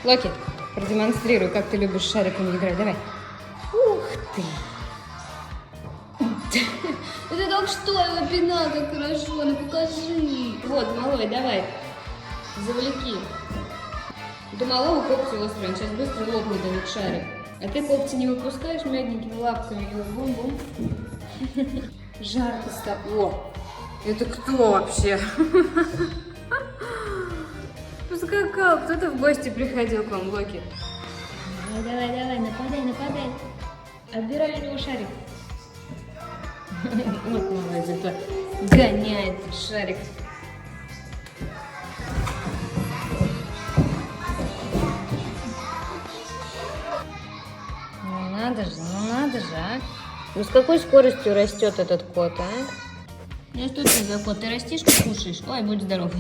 Локи, продемонстрируй, как ты любишь с шариками играть. Давай. Ух ты! Ты только что его пинал так хорошо, ну покажи. Вот, малой, давай. Завлеки. До малого когти острые, он сейчас быстро лопнет этот шарик. А ты когти не выпускаешь мягенькими лапками, и бум-бум. Жарко стало. О, это кто вообще? Поскакал, кто-то в гости приходил к вам, Локи. Давай, давай, давай, нападай, нападай. Отбирай у него шарик. Вот малый зато гоняет шарик. Ну надо же, а. Ну с какой скоростью растет этот кот, а? Ну что ты за кот? Ты растишь, как кушаешь? Ой, будь здоров.